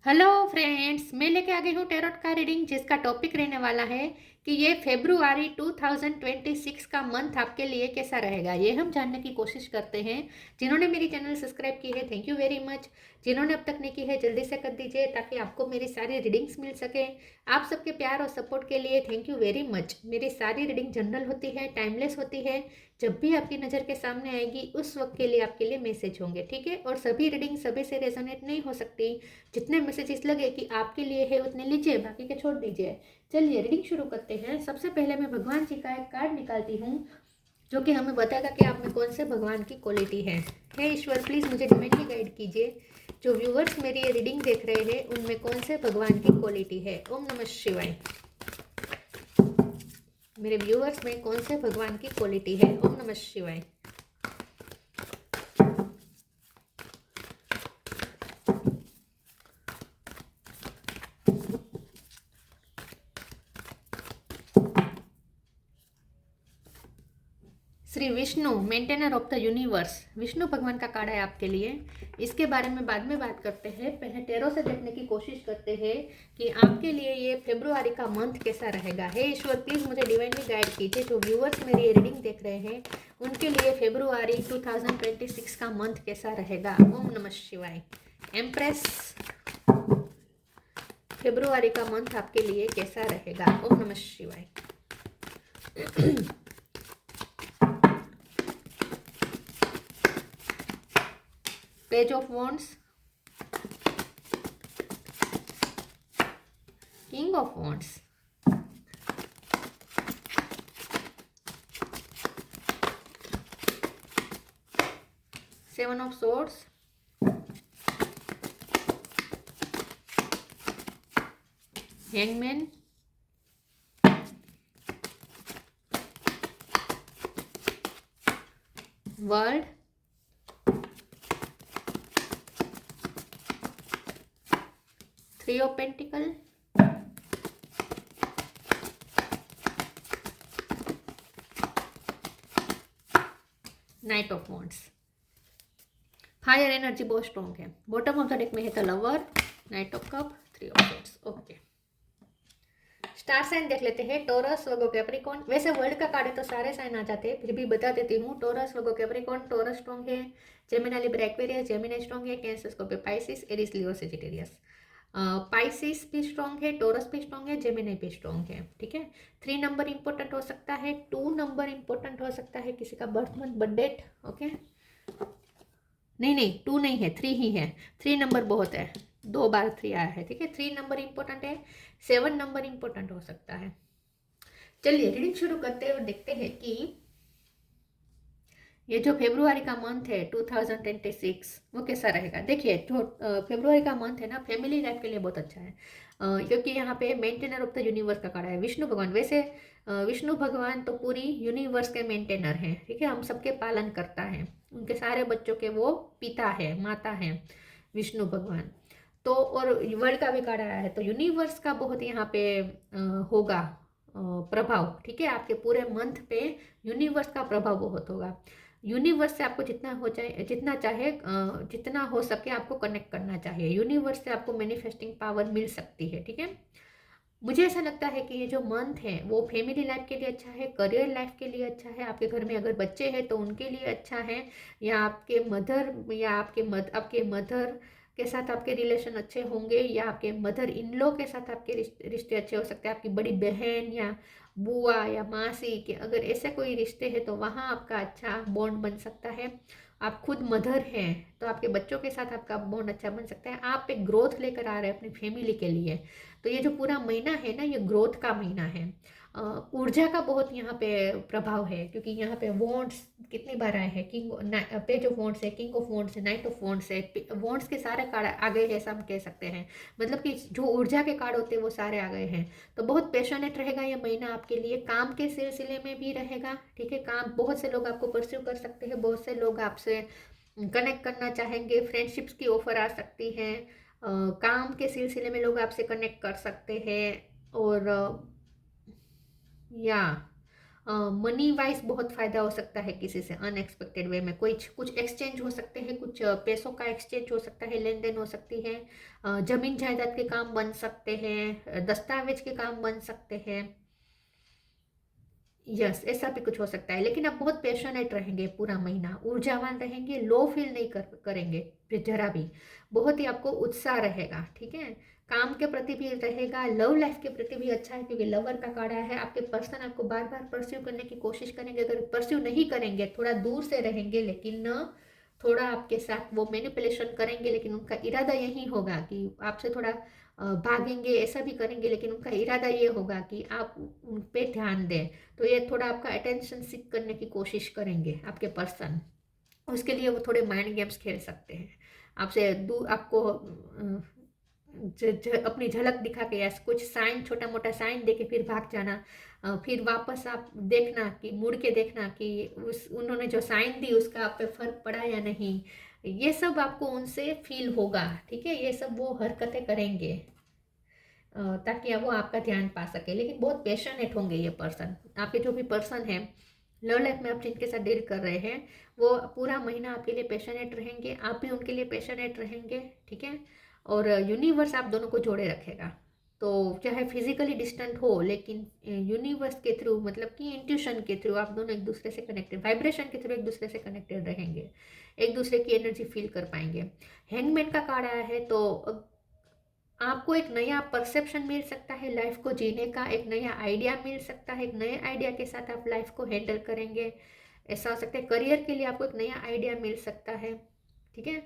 Hello friends, मैं लेके आ गई हूँ टैरोट का रीडिंग जिसका टॉपिक रहने वाला है कि ये फेब्रुआरी 2026 का मंथ आपके लिए कैसा रहेगा। ये हम जानने की कोशिश करते हैं। जिन्होंने मेरी चैनल सब्सक्राइब की है, थैंक यू वेरी मच। जिन्होंने अब तक नहीं की है, जल्दी से कर दीजिए ताकि आपको मेरी सारी रीडिंग्स मिल सके। आप सबके प्यार और सपोर्ट के लिए थैंक यू वेरी मच। मेरी सारी रीडिंग जनरल होती है, टाइमलेस होती है। जब भी आपकी नज़र के सामने आएगी उस वक्त के लिए आपके लिए मैसेज होंगे, ठीक है। और सभी रीडिंग सभी से रेजोनेट नहीं हो सकती। जितने मैसेजेस लगे कि आपके लिए है उतने लीजिए, बाकी के छोड़ दीजिए। चलिए रीडिंग शुरू करते हैं। सबसे पहले मैं भगवान जी का एक कार्ड निकालती हूँ जो कि हमें बताएगा कि आप में कौन से भगवान की क्वालिटी है। हे ईश्वर, प्लीज़ मुझे डिवाइनली गाइड कीजिए। जो व्यूवर्स मेरी ये रीडिंग देख रहे हैं उनमें कौन से भगवान की क्वालिटी है। ओम नमः शिवाय। मेरे व्यूवर्स में कौन से भगवान की क्वालिटी है। ओम नमः शिवाय। Shri Vishnu, maintainer of the universe, Vishnu भगवान का कार्ड है आपके लिए। इसके बारे में बाद में बात करते हैं, पहले टैरो से देखने की कोशिश करते हैं कि आपके लिए ये फेब्रुआरी का मंथ कैसा रहेगा। हे ईश्वर, प्लीज़ मुझे डिवाइनली गाइड कीजिए। जो व्यूअर्स मेरी ये रीडिंग देख रहे हैं उनके लिए फेब्रुआरी 2026 का मंथ कैसा रहेगा। ओम नमः शिवाय। एम्प्रेस, फेब्रुआरी का मंथ आपके लिए कैसा रहेगा। ओम नमः शिवाय। Page of wands, king of wands, seven of swords, hangman, world, three of pentacle, knight of wands. Fire energy बहुत स्ट्रॉन्ग है। बॉटम ऑफ द डेक में है the lover, knight of cup, three of swords. Okay, star sign देख लेते हैं। Taurus, Virgo, Capricorn. वैसे world का card है तो सारे साइन आ जाते हैं, फिर भी बता देती हूँ। Taurus, Virgo, Capricorn. Taurus strong है, Gemini, Libra, Aquarius. Gemini strong है, कैंसर, स्कॉर्पियो, पाइसिस, एरीज, लियो, सेजिटेरियस। पाइसिस भी स्ट्रॉन्ग है, टॉरस भी स्ट्रॉन्ग है, जेमिनी भी स्ट्रॉन्ग है, ठीक है। 3 नंबर इंपॉर्टेंट हो सकता है, 2 नंबर इंपॉर्टेंट हो सकता है, किसी का birth month, birth date. Okay, नहीं नहीं 2 नहीं है, 3 ही है। 3 नंबर बहुत है, 2 बार 3 आया है, ठीक है। 3 नंबर इंपॉर्टेंट है, 7 नंबर इंपॉर्टेंट हो सकता है। चलिए रीडिंग शुरू करते हैं और देखते हैं कि ये जो फेब्रुआरी का मंथ है 2026 वो कैसा रहेगा। देखिए, जो फेब्रुआरी का मंथ है ना, फैमिली लाइफ के लिए बहुत अच्छा है। क्योंकि यहाँ पे मेंटेनर ऑफ द यूनिवर्स का कार्ड है, विष्णु भगवान। वैसे विष्णु भगवान तो पूरी यूनिवर्स के मेंटेनर हैं, ठीक है। हम सबके पालन करता है, उनके सारे बच्चों के वो पिता है, माता है विष्णु भगवान। तो और वर्ल्ड का भी कार्ड आया है, तो यूनिवर्स का बहुत यहाँ पे होगा प्रभाव, ठीक है। आपके पूरे मंथ पे यूनिवर्स का प्रभाव बहुत होगा। यूनिवर्स से आपको जितना हो जाए, जितना चाहे, जितना हो सके आपको कनेक्ट करना चाहिए। यूनिवर्स से आपको मैनिफेस्टिंग पावर मिल सकती है, ठीक है। मुझे ऐसा लगता है कि ये जो मंथ है वो फैमिली लाइफ के लिए अच्छा है, करियर लाइफ के लिए अच्छा है। आपके घर में अगर बच्चे हैं तो उनके लिए अच्छा है, या आपके मदर या आपके मदर के साथ आपके रिलेशन अच्छे होंगे, या आपके मदर इन लॉ के साथ आपके रिश्ते अच्छे हो सकते हैं। आपकी बड़ी बहन या बुआ या मासी के अगर ऐसे कोई रिश्ते हैं तो वहाँ आपका अच्छा बॉन्ड बन सकता है। आप खुद मदर हैं तो आपके बच्चों के साथ आपका बॉन्ड अच्छा बन सकता है। आप एक ग्रोथ लेकर आ रहे हैं अपनी फैमिली के लिए। तो ये जो पूरा महीना है ना, ये ग्रोथ का महीना है। ऊर्जा का बहुत यहाँ पे प्रभाव है, क्योंकि यहाँ पे वॉन्ड्स कितनी बार आए हैं। पेज ऑफ वॉन्ड्स है, किंग ऑफ वॉन्ड्स है, नाइट ऑफ वॉन्ड्स है। वॉन्ड्स के सारे कार्ड आ गए हैं, ऐसा हम कह सकते हैं। मतलब कि जो ऊर्जा के कार्ड होते हैं वो सारे आ गए हैं। तो बहुत पैशनेट रहेगा ये महीना आपके लिए, काम के सिलसिले में भी रहेगा, ठीक है। काम, बहुत से लोग आपको परस्यू कर सकते हैं, बहुत से लोग आपसे कनेक्ट करना चाहेंगे, फ्रेंडशिप्स की ऑफर आ सकती हैं। काम के सिलसिले में लोग आपसे कनेक्ट कर सकते हैं। और या मनी वाइज बहुत फ़ायदा हो सकता है किसी से अनएक्सपेक्टेड वे में, कोई कुछ एक्सचेंज हो सकते हैं, कुछ पैसों का एक्सचेंज हो सकता है, लेन देन हो सकती है, जमीन जायदाद के काम बन सकते हैं, दस्तावेज के काम बन सकते हैं। यस, ऐसा भी कुछ हो सकता है। लेकिन आप बहुत पैशनेट रहेंगे पूरा महीना, ऊर्जावान रहेंगे, लो फील नहीं करेंगे फिर जरा भी, बहुत ही आपको उत्साह रहेगा। ठीक है, काम के प्रति भी रहेगा, लव लाइफ के प्रति भी अच्छा है, क्योंकि लवर का कार्ड है। आपके पर्सन आपको बार बार परस्यू करने की कोशिश करेंगे, अगर परस्यू नहीं करेंगे थोड़ा दूर से रहेंगे, लेकिन थोड़ा आपके साथ वो मैनिपुलेशन करेंगे, लेकिन उनका इरादा यही होगा कि आपसे थोड़ा भागेंगे, ऐसा भी करेंगे, लेकिन उनका इरादा ये होगा कि आप उन पे ध्यान दें। तो ये थोड़ा आपका अटेंशन सीख करने की कोशिश करेंगे आपके पर्सन। उसके लिए वो थोड़े माइंड गेम्स खेल सकते हैं आपसे दूर, आपको अपनी झलक दिखा के या कुछ साइन, छोटा मोटा साइन दे के फिर भाग जाना, फिर वापस आप देखना कि मुड़ के देखना कि उस उन्होंने जो साइन दी उसका आप पे फर्क पड़ा या नहीं। ये सब आपको उनसे फील होगा। ठीक है, ये सब वो हरकतें करेंगे ताकि वो आपका ध्यान पा सके, लेकिन बहुत पैशनेट होंगे ये पर्सन। आपके जो भी पर्सन है लव लाइफ में आप जिनके साथ डील कर रहे हैं, वो पूरा महीना आपके लिए पैशनेट रहेंगे, आप भी उनके लिए पैशनेट रहेंगे। ठीक है, और यूनिवर्स आप दोनों को जोड़े रखेगा। तो चाहे फिजिकली डिस्टेंट हो, लेकिन यूनिवर्स के थ्रू, मतलब कि इंट्यूशन के थ्रू आप दोनों एक दूसरे से कनेक्टेड, वाइब्रेशन के थ्रू एक दूसरे से कनेक्टेड रहेंगे, एक दूसरे की एनर्जी फील कर पाएंगे। हैंगमैन का कार्ड आया है, तो आपको एक नया परसेप्शन मिल सकता है लाइफ को जीने का, एक नया आइडिया मिल सकता है, एक नए आइडिया के साथ आप लाइफ को हैंडल करेंगे। ऐसा हो सकता है करियर के लिए आपको एक नया आइडिया मिल सकता है। ठीक है,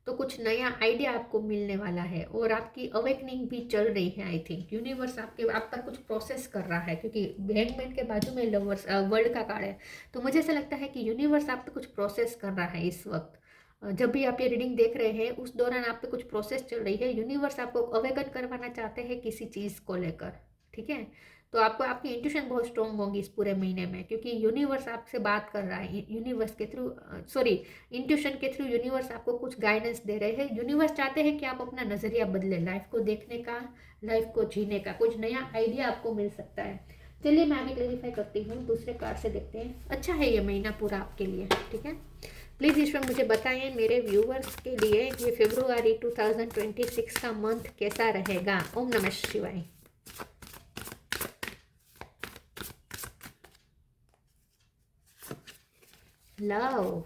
तो कुछ नया आइडिया आपको मिलने वाला है, और आपकी अवेकनिंग भी चल रही है। आई थिंक यूनिवर्स आप पर कुछ प्रोसेस कर रहा है, क्योंकि हैंगमैन के बाजू में लवर्स वर्ल्ड का कार्ड है। तो मुझे ऐसा लगता है कि यूनिवर्स आप पे कुछ प्रोसेस कर रहा है इस वक्त। जब भी आप ये रीडिंग देख रहे हैं उस दौरान आप पे कुछ प्रोसेस चल रही है, यूनिवर्स आपको अवेकन करवाना चाहते हैं किसी चीज़ को लेकर। ठीक है, तो आपको आपकी इंट्यूशन बहुत स्ट्रॉन्ग होगी इस पूरे महीने में, क्योंकि यूनिवर्स आपसे बात कर रहा है, यूनिवर्स के थ्रू, सॉरी, इंट्यूशन के थ्रू यूनिवर्स आपको कुछ गाइडेंस दे रहे हैं। यूनिवर्स चाहते हैं कि आप अपना नज़रिया बदले लाइफ को देखने का, लाइफ को जीने का, कुछ नया आइडिया आपको मिल सकता है। चलिए मैं अभी क्लेरिफाई करती हूँ, दूसरे कार्ड से देखते हैं। अच्छा है ये महीना पूरा आपके लिए। ठीक है, प्लीज़ ईश्वर मुझे बताएं मेरे व्यूवर्स के लिए ये फरवरी 2026 का मंथ कैसा रहेगा। ओम नमः शिवाय। Love,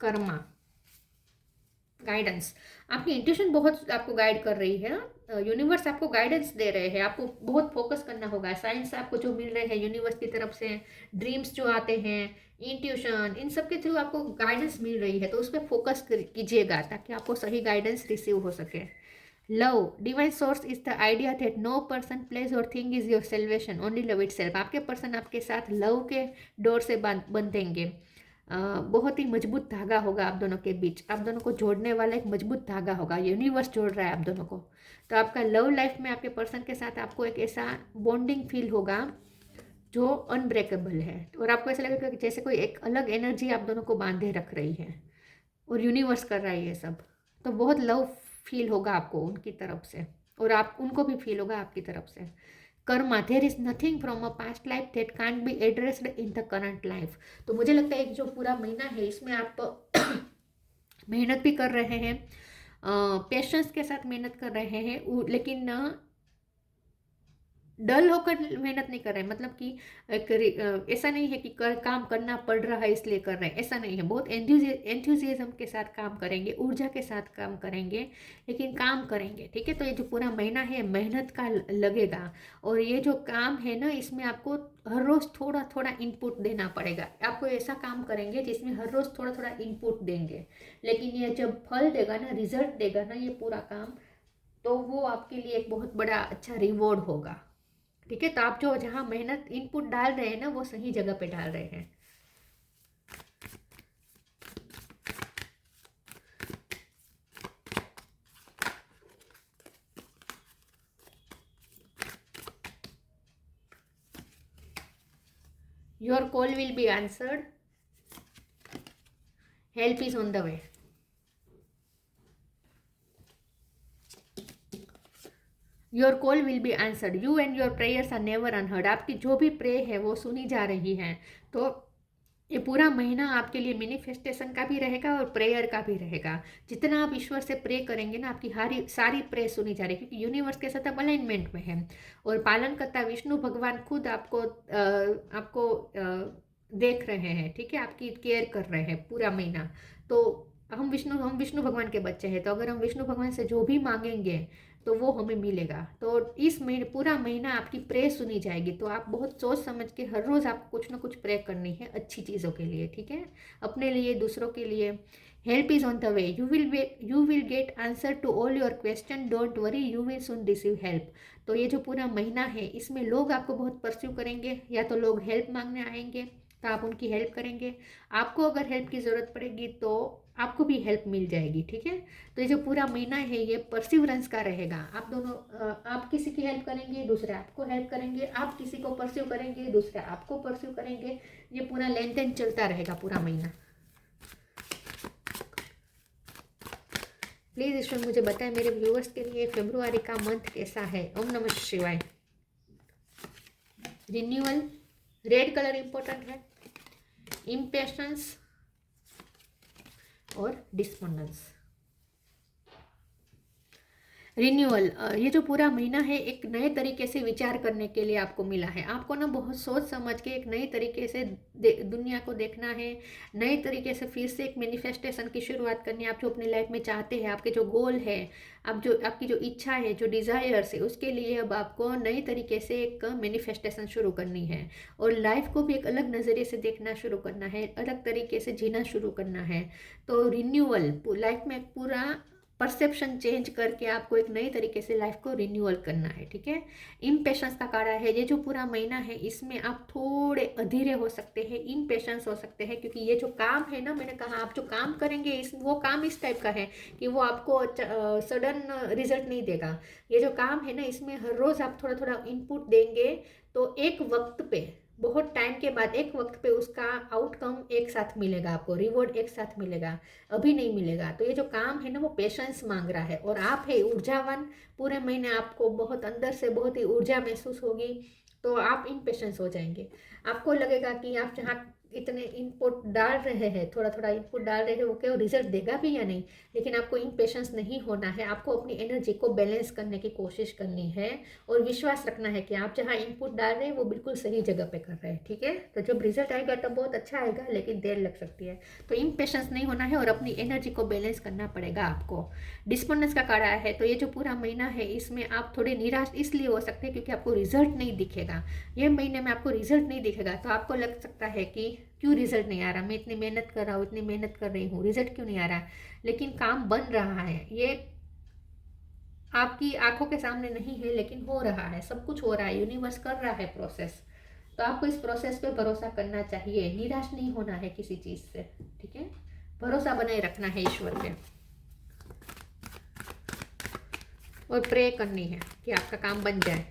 Karma, guidance. आपकी इंट्यूशन बहुत आपको गाइड कर रही है। यूनिवर्स आपको गाइडेंस दे रहे हैं, आपको बहुत फोकस करना होगा। साइंस आपको जो मिल रहे हैं यूनिवर्स की तरफ से, ड्रीम्स जो आते हैं, इंट्यूशन, इन सब के थ्रू आपको गाइडेंस मिल रही है, तो उस पर फोकस कीजिएगा ताकि आपको सही गाइडेंस रिसीव हो सके। Love, divine source is the idea that no person, place or thing is your salvation, only love itself. आपके पर्सन आपके साथ लव के डोर से बंधेंगे। बहुत ही मजबूत धागा होगा आप दोनों के बीच, आप दोनों को जोड़ने वाला एक मजबूत धागा होगा, यूनिवर्स जोड़ रहा है आप दोनों को। तो आपका लव लाइफ में आपके पर्सन के साथ आपको एक ऐसा बॉन्डिंग फील होगा जो अनब्रेकेबल है, और आपको ऐसा लगेगा कि जैसे कोई एक अलग एनर्जी आप दोनों को बांधे रख रही है, और यूनिवर्स कर रहा है ये सब। तो बहुत लव फील होगा आपको उनकी तरफ से, और आप उनको भी फील होगा आपकी तरफ से। Karma, there is nothing from a past life that can't be addressed in the current life. तो मुझे लगता है एक जो पूरा महीना है इसमें आप मेहनत भी कर रहे हैं, पेशेंस के साथ मेहनत कर रहे हैं, लेकिन डल होकर मेहनत नहीं कर रहे हैं, मतलब कि ऐसा नहीं है कि काम करना पड़ रहा है इसलिए कर रहे हैं, ऐसा नहीं है। बहुत एंथुजियाज्म के साथ काम करेंगे, ऊर्जा के साथ काम करेंगे, लेकिन काम करेंगे। ठीक है, तो ये जो पूरा महीना है मेहनत का लगेगा, और ये जो काम है ना इसमें आपको हर रोज़ थोड़ा थोड़ा इनपुट देना पड़ेगा। आपको ऐसा काम करेंगे जिसमें हर रोज़ थोड़ा थोड़ा इनपुट देंगे, लेकिन ये जब फल देगा ना, रिजल्ट देगा ना ये पूरा काम, तो वो आपके लिए एक बहुत बड़ा अच्छा रिवॉर्ड होगा। ठीक है, तो आप जो जहाँ मेहनत इनपुट डाल रहे हैं ना वो सही जगह पे डाल रहे हैं। Your call will be answered, help is on the way. Your call will be answered, you and your prayers are never unheard. आपकी जो भी प्रे है वो सुनी जा रही है। तो ये पूरा महीना आपके लिए मैनिफेस्टेशन का भी रहेगा और प्रेयर का भी रहेगा। जितना आप ईश्वर से प्रे करेंगे ना, आपकी सारी प्रे सुनी जा रही है, क्योंकि यूनिवर्स के साथ आप अलाइनमेंट में है। और पालनकर्ता विष्णु भगवान खुद आपको देख रहे हैं, ठीक है, आपकी केयर कर रहे हैं पूरा महीना। तो हम विष्णु भगवान के बच्चे हैं, तो अगर हम विष्णु भगवान से जो भी मांगेंगे तो वो हमें मिलेगा। तो इस महीने पूरा महीना आपकी प्रे सुनी जाएगी। तो आप बहुत सोच समझ के हर रोज़ आपको कुछ ना कुछ प्रे करनी है अच्छी चीज़ों के लिए, ठीक है, अपने लिए, दूसरों के लिए। Help is on the way, you will get answer to all your question, don't worry, you will soon receive help. तो ये जो पूरा महीना है इसमें लोग आपको बहुत परस्यू करेंगे, या तो लोग हेल्प मांगने आएंगे तो आप उनकी हेल्प करेंगे। आपको अगर हेल्प की ज़रूरत पड़ेगी तो आपको भी हेल्प मिल जाएगी, ठीक है। तो ये जो पूरा महीना है ये परसिवरेंस का रहेगा। आप दोनों आप किसी की हेल्प करेंगे, दूसरे आपको हेल्प करेंगे, आप किसी को परस्यू करेंगे, दूसरे आपको परस्यू करेंगे। ये पूरा लेन देन चलता रहेगा पूरा महीना। प्लीज़ ईश्वर मुझे बताएं मेरे व्यूअर्स के लिए फरवरी का मंथ कैसा है। ओम नमः शिवाय। रिन्यूअल, रेड कलर इंपॉर्टेंट है, इम्पेशंस और डिस्पोंडेंस। रिन्यूअल, ये जो पूरा महीना है एक नए तरीके से विचार करने के लिए आपको मिला है। आपको ना बहुत सोच समझ के एक नई तरीके से दुनिया को देखना है, नए तरीके से फिर से एक मैनिफेस्टेशन की शुरुआत करनी है। आप जो अपनी लाइफ में चाहते हैं, आपके जो गोल है, आपकी जो इच्छा है, जो डिज़ायर्स है, उसके लिए अब आपको नई तरीके से एक मैनिफेस्टेशन शुरू करनी है। और लाइफ को भी एक अलग नज़रिए से देखना शुरू करना है, अलग तरीके से जीना शुरू करना है। तो रिन्यूअल, लाइफ में पूरा परसेप्शन चेंज करके आपको एक नई तरीके से लाइफ को रिन्यूअल करना है, ठीक है। इम्पेशंस का कार्ड है। ये जो पूरा महीना है इसमें आप थोड़े अधीरे हो सकते हैं, इम्पेशंस हो सकते हैं, क्योंकि ये जो काम है ना, मैंने कहा आप जो काम करेंगे वो काम इस टाइप का है कि वो आपको सडन रिजल्ट नहीं देगा। ये जो काम है ना इसमें हर रोज़ आप थोड़ा थोड़ा इनपुट देंगे तो एक वक्त पे, बहुत टाइम के बाद एक वक्त पे उसका आउटकम एक साथ मिलेगा, आपको रिवॉर्ड एक साथ मिलेगा, अभी नहीं मिलेगा। तो ये जो काम है ना वो पेशेंस मांग रहा है। और आप है ऊर्जावान, पूरे महीने आपको बहुत अंदर से बहुत ही ऊर्जा महसूस होगी। तो आप इम्पेशेंस हो जाएंगे। आपको लगेगा कि आप जहाँ इतने इनपुट डाल रहे हैं, थोड़ा थोड़ा इनपुट डाल रहे हैं, वो क्या रिजल्ट देगा भी या नहीं। लेकिन आपको इम्पेशेंस नहीं होना है, आपको अपनी एनर्जी को बैलेंस करने की कोशिश करनी है और विश्वास रखना है कि आप जहाँ इनपुट डाल रहे हैं वो बिल्कुल सही जगह पे कर रहे हैं, ठीक है। तो जब रिजल्ट आएगा तब बहुत अच्छा आएगा, लेकिन देर लग सकती है। तो इम्पेशेंस नहीं होना है और अपनी एनर्जी को बैलेंस करना पड़ेगा आपको। डिस्पोंडेंस का कार्ड आया है। तो ये जो पूरा महीना है इसमें आप थोड़े निराश इसलिए हो सकते हैं क्योंकि आपको रिजल्ट नहीं दिखेगा। ये महीने में आपको रिजल्ट नहीं दिखेगा तो आपको लग सकता है कि क्यों रिजल्ट नहीं आ रहा, मैं इतनी मेहनत कर रहा हूँ, इतनी मेहनत कर रही हूँ, रिजल्ट क्यों नहीं आ रहा। लेकिन काम बन रहा है, ये आपकी आंखों के सामने नहीं है लेकिन हो रहा है, सब कुछ हो रहा है, यूनिवर्स कर रहा है प्रोसेस। तो आपको इस प्रोसेस पे भरोसा करना चाहिए, निराश नहीं होना है किसी चीज़ से, ठीक है। भरोसा बनाए रखना है ईश्वर पे और प्रे करनी है कि आपका काम बन जाए।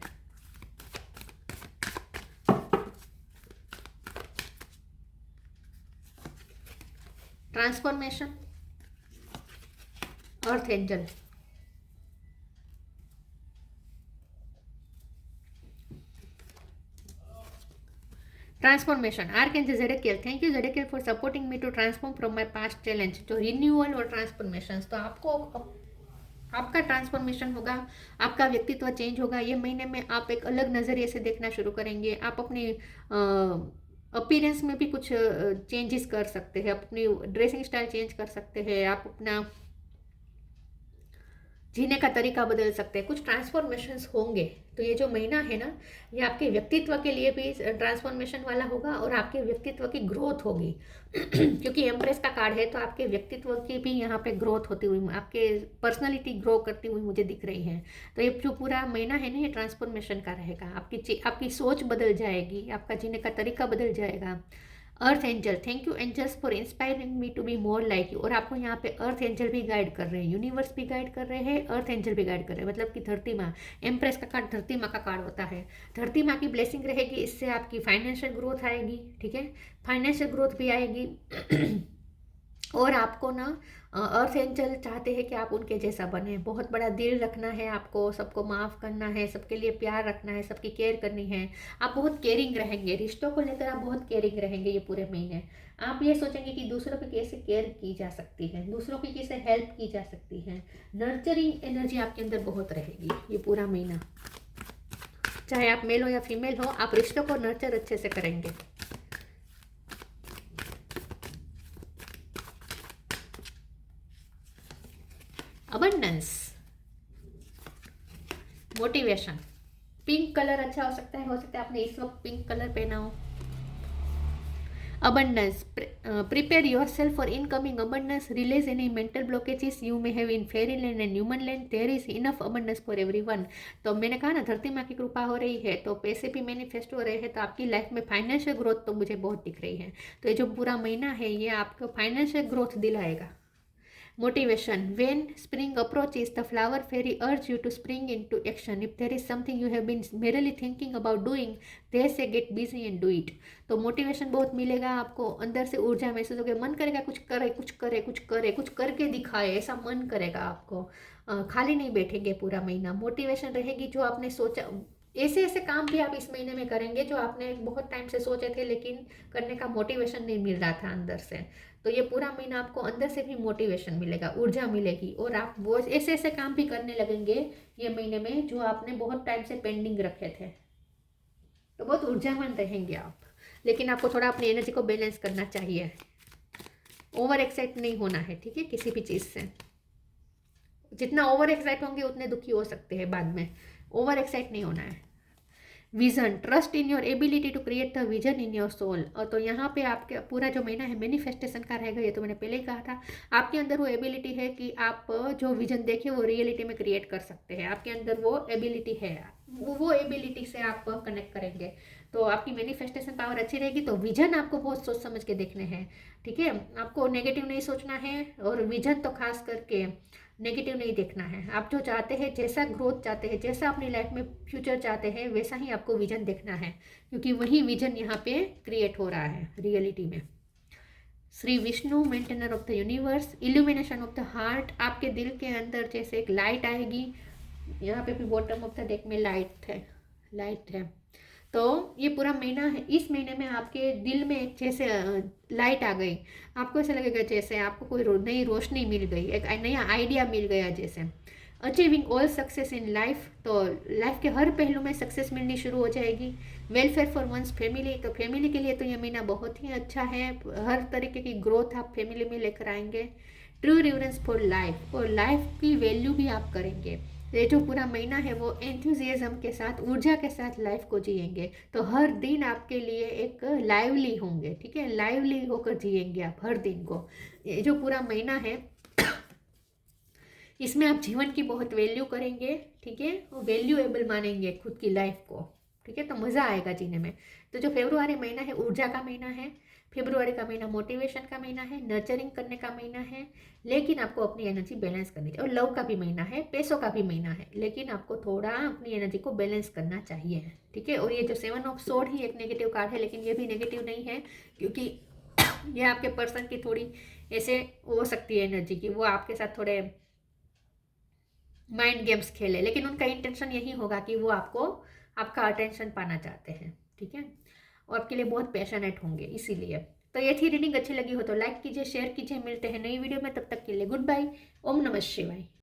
Transformation, earth angel, transformation, archangel Zadkiel, thank you Zadkiel for supporting me to transform from my past challenge. तो रिन्यूअल और ट्रांसफॉर्मेशन, तो आपका ट्रांसफॉर्मेशन होगा, आपका व्यक्तित्व चेंज होगा। ये महीने में आप एक अलग नज़रिए से देखना शुरू करेंगे। आप अपनी अपीयरेंस में भी कुछ चेंजेस कर सकते हैं, अपनी ड्रेसिंग स्टाइल चेंज कर सकते हैं, आप अपना जीने का तरीका बदल सकते हैं, कुछ ट्रांसफॉर्मेशंस होंगे। तो ये जो महीना है ना ये आपके व्यक्तित्व के लिए भी ट्रांसफॉर्मेशन वाला होगा और आपके व्यक्तित्व की ग्रोथ होगी क्योंकि एम्प्रेस का कार्ड है तो आपके व्यक्तित्व की भी यहाँ पे ग्रोथ होती हुई, आपके पर्सनालिटी ग्रो करती हुई मुझे दिख रही है। तो ये जो पूरा महीना है ना ये ट्रांसफॉर्मेशन का रहेगा। आपकी सोच बदल जाएगी, आपका जीने का तरीका बदल जाएगा। Earth angel, thank you angels for inspiring me to be more like you. और आपको यहाँ पे अर्थ एंजल भी गाइड कर रहे हैं, यूनिवर्स भी गाइड कर रहे हैं, अर्थ एंजल भी गाइड कर रहे हैं। मतलब कि धरती माँ, एम्प्रेस का कार्ड धरती माँ का कार्ड होता है। धरती माँ की ब्लेसिंग रहेगी, इससे आपकी फाइनेंशियल ग्रोथ आएगी, ठीक है, फाइनेंशियल ग्रोथ भी आएगी और आपको ना अर्थ एंजल चाहते हैं कि आप उनके जैसा बने। बहुत बड़ा दिल रखना है आपको, सबको माफ़ करना है, सबके लिए प्यार रखना है, सबकी केयर करनी है। आप बहुत केयरिंग रहेंगे, रिश्तों को लेकर आप बहुत केयरिंग रहेंगे ये पूरे महीने। आप ये सोचेंगे कि दूसरों की कैसे केयर की जा सकती है, दूसरों की कैसे हेल्प की जा सकती है। नर्चरिंग एनर्जी आपके अंदर बहुत रहेगी ये पूरा महीना। चाहे आप मेल हो या फीमेल हो, आप रिश्तों को नर्चर अच्छे से करेंगे। Abundance, motivation. पिंक कलर अच्छा हो सकता है आपने इस वक्त पिंक कलर पहना हो। abundance, prepare yourself for incoming abundance, release any mental blockages you may have in fairyland and human land, there is enough abundance for everyone। तो मैंने कहा ना धरती माँ की कृपा हो रही है तो पैसे भी मैनिफेस्ट हो रहे हैं, तो आपकी लाइफ में फाइनेंशियल ग्रोथ तो मुझे बहुत दिख रही है। तो ये जो पूरा महीना है ये आपको फाइनेंशियल ग्रोथ दिलाएगा। Motivation. When spring approaches, the flower fairy urges you to spring into action. If there is something you have been merely thinking about doing, they say get busy and do it. तो motivation बहुत मिलेगा आपको, अंदर से ऊर्जा महसूस होगी, मन करेगा कुछ करे कुछ करे कुछ करे कुछ करके दिखाए, ऐसा मन करेगा आपको। खाली नहीं बैठेंगे पूरा महीना, मोटिवेशन रहेगी। जो आपने सोचा, ऐसे ऐसे काम भी आप इस महीने में करेंगे जो आपने बहुत टाइम से सोचे थे लेकिन करने का मोटिवेशन नहीं मिल रहा था अंदर से। तो ये पूरा महीना आपको अंदर से भी मोटिवेशन मिलेगा, ऊर्जा मिलेगी, और आप वो ऐसे ऐसे काम भी करने लगेंगे ये महीने में जो आपने बहुत टाइम से पेंडिंग रखे थे। तो बहुत ऊर्जावान रहेंगे आप, लेकिन आपको थोड़ा अपनी एनर्जी को बैलेंस करना चाहिए। ओवर एक्साइट नहीं होना है, ठीक है, किसी भी चीज़ से। जितना ओवर एक्साइट होंगे उतने दुखी हो सकते हैं बाद में। ओवर एक्साइट नहीं होना है। Vision, trust in your ability to create the vision in your soul. और तो यहाँ पे आपके पूरा जो महीना है मैनिफेस्टेशन का रहेगा, ये तो मैंने पहले ही कहा था। आपके अंदर वो एबिलिटी है कि आप जो विजन देखे वो रियलिटी में क्रिएट कर सकते हैं। आपके अंदर वो एबिलिटी है, वो एबिलिटी से आप कनेक्ट करेंगे तो आपकी मैनिफेस्टेशन पावर अच्छी रहेगी। तो विजन आपको बहुत सोच समझ के देखने हैं, ठीक है। आपको नेगेटिव नहीं सोचना है, और विजन तो खास करके नेगेटिव नहीं देखना है। आप जो चाहते हैं, जैसा ग्रोथ चाहते हैं, जैसा अपनी लाइफ में फ्यूचर चाहते हैं, वैसा ही आपको विजन देखना है, क्योंकि वही विजन यहाँ पे क्रिएट हो रहा है रियलिटी में। Shri Vishnu, maintainer of the universe, illumination of the heart. आपके दिल के अंदर जैसे एक लाइट आएगी, यहाँ पे भी बॉटम ऑफ द डेक में लाइट है। तो ये पूरा महीना है, इस महीने में आपके दिल में एक जैसे लाइट आ गई, आपको ऐसा लगेगा जैसे आपको कोई नई रोशनी मिल गई, एक नया आइडिया मिल गया जैसे। Achieving all success in life, तो लाइफ के हर पहलू में सक्सेस मिलनी शुरू हो जाएगी। वेलफेयर फॉर वंस फैमिली, तो फैमिली के लिए तो ये महीना बहुत ही अच्छा है, हर तरीके की ग्रोथ आप फैमिली में लेकर आएंगे। ट्रू रिवरेंस फॉर लाइफ, और लाइफ की वैल्यू भी आप करेंगे। ये जो पूरा महीना है वो एंथुजियाज्म के साथ, ऊर्जा के साथ लाइफ को जिएंगे। तो हर दिन आपके लिए एक लाइवली होंगे, ठीक है, लाइवली होकर जिएंगे आप हर दिन को। ये जो पूरा महीना है इसमें आप जीवन की बहुत वैल्यू करेंगे, ठीक है, वैल्यूएबल मानेंगे खुद की लाइफ को, ठीक है। तो मज़ा आएगा जीने में। तो जो फेब्रुआरी महीना है ऊर्जा का महीना है, फेब्रुआरी का महीना मोटिवेशन का महीना है, नर्चरिंग करने का महीना है, लेकिन आपको अपनी एनर्जी बैलेंस करनी चाहिए। और लव का भी महीना है, पैसों का भी महीना है, लेकिन आपको थोड़ा अपनी एनर्जी को बैलेंस करना चाहिए, ठीक है। और ये जो 7 ऑफ सोर्ड ही एक नेगेटिव कार्ड है, लेकिन ये भी नेगेटिव नहीं है, क्योंकि ये आपके पर्सन की थोड़ी ऐसे हो सकती है एनर्जी की, वो आपके साथ थोड़े माइंड गेम्स खेले, लेकिन उनका इंटेंशन यही होगा कि वो आपको, आपका अटेंशन पाना चाहते हैं, ठीक है, और आपके लिए बहुत पैशनेट होंगे इसीलिए। तो ये थी रीडिंग, अच्छी लगी हो तो लाइक कीजिए, शेयर कीजिए। मिलते हैं नई वीडियो में, तब तक के लिए गुड बाय। ओम नमः शिवाय।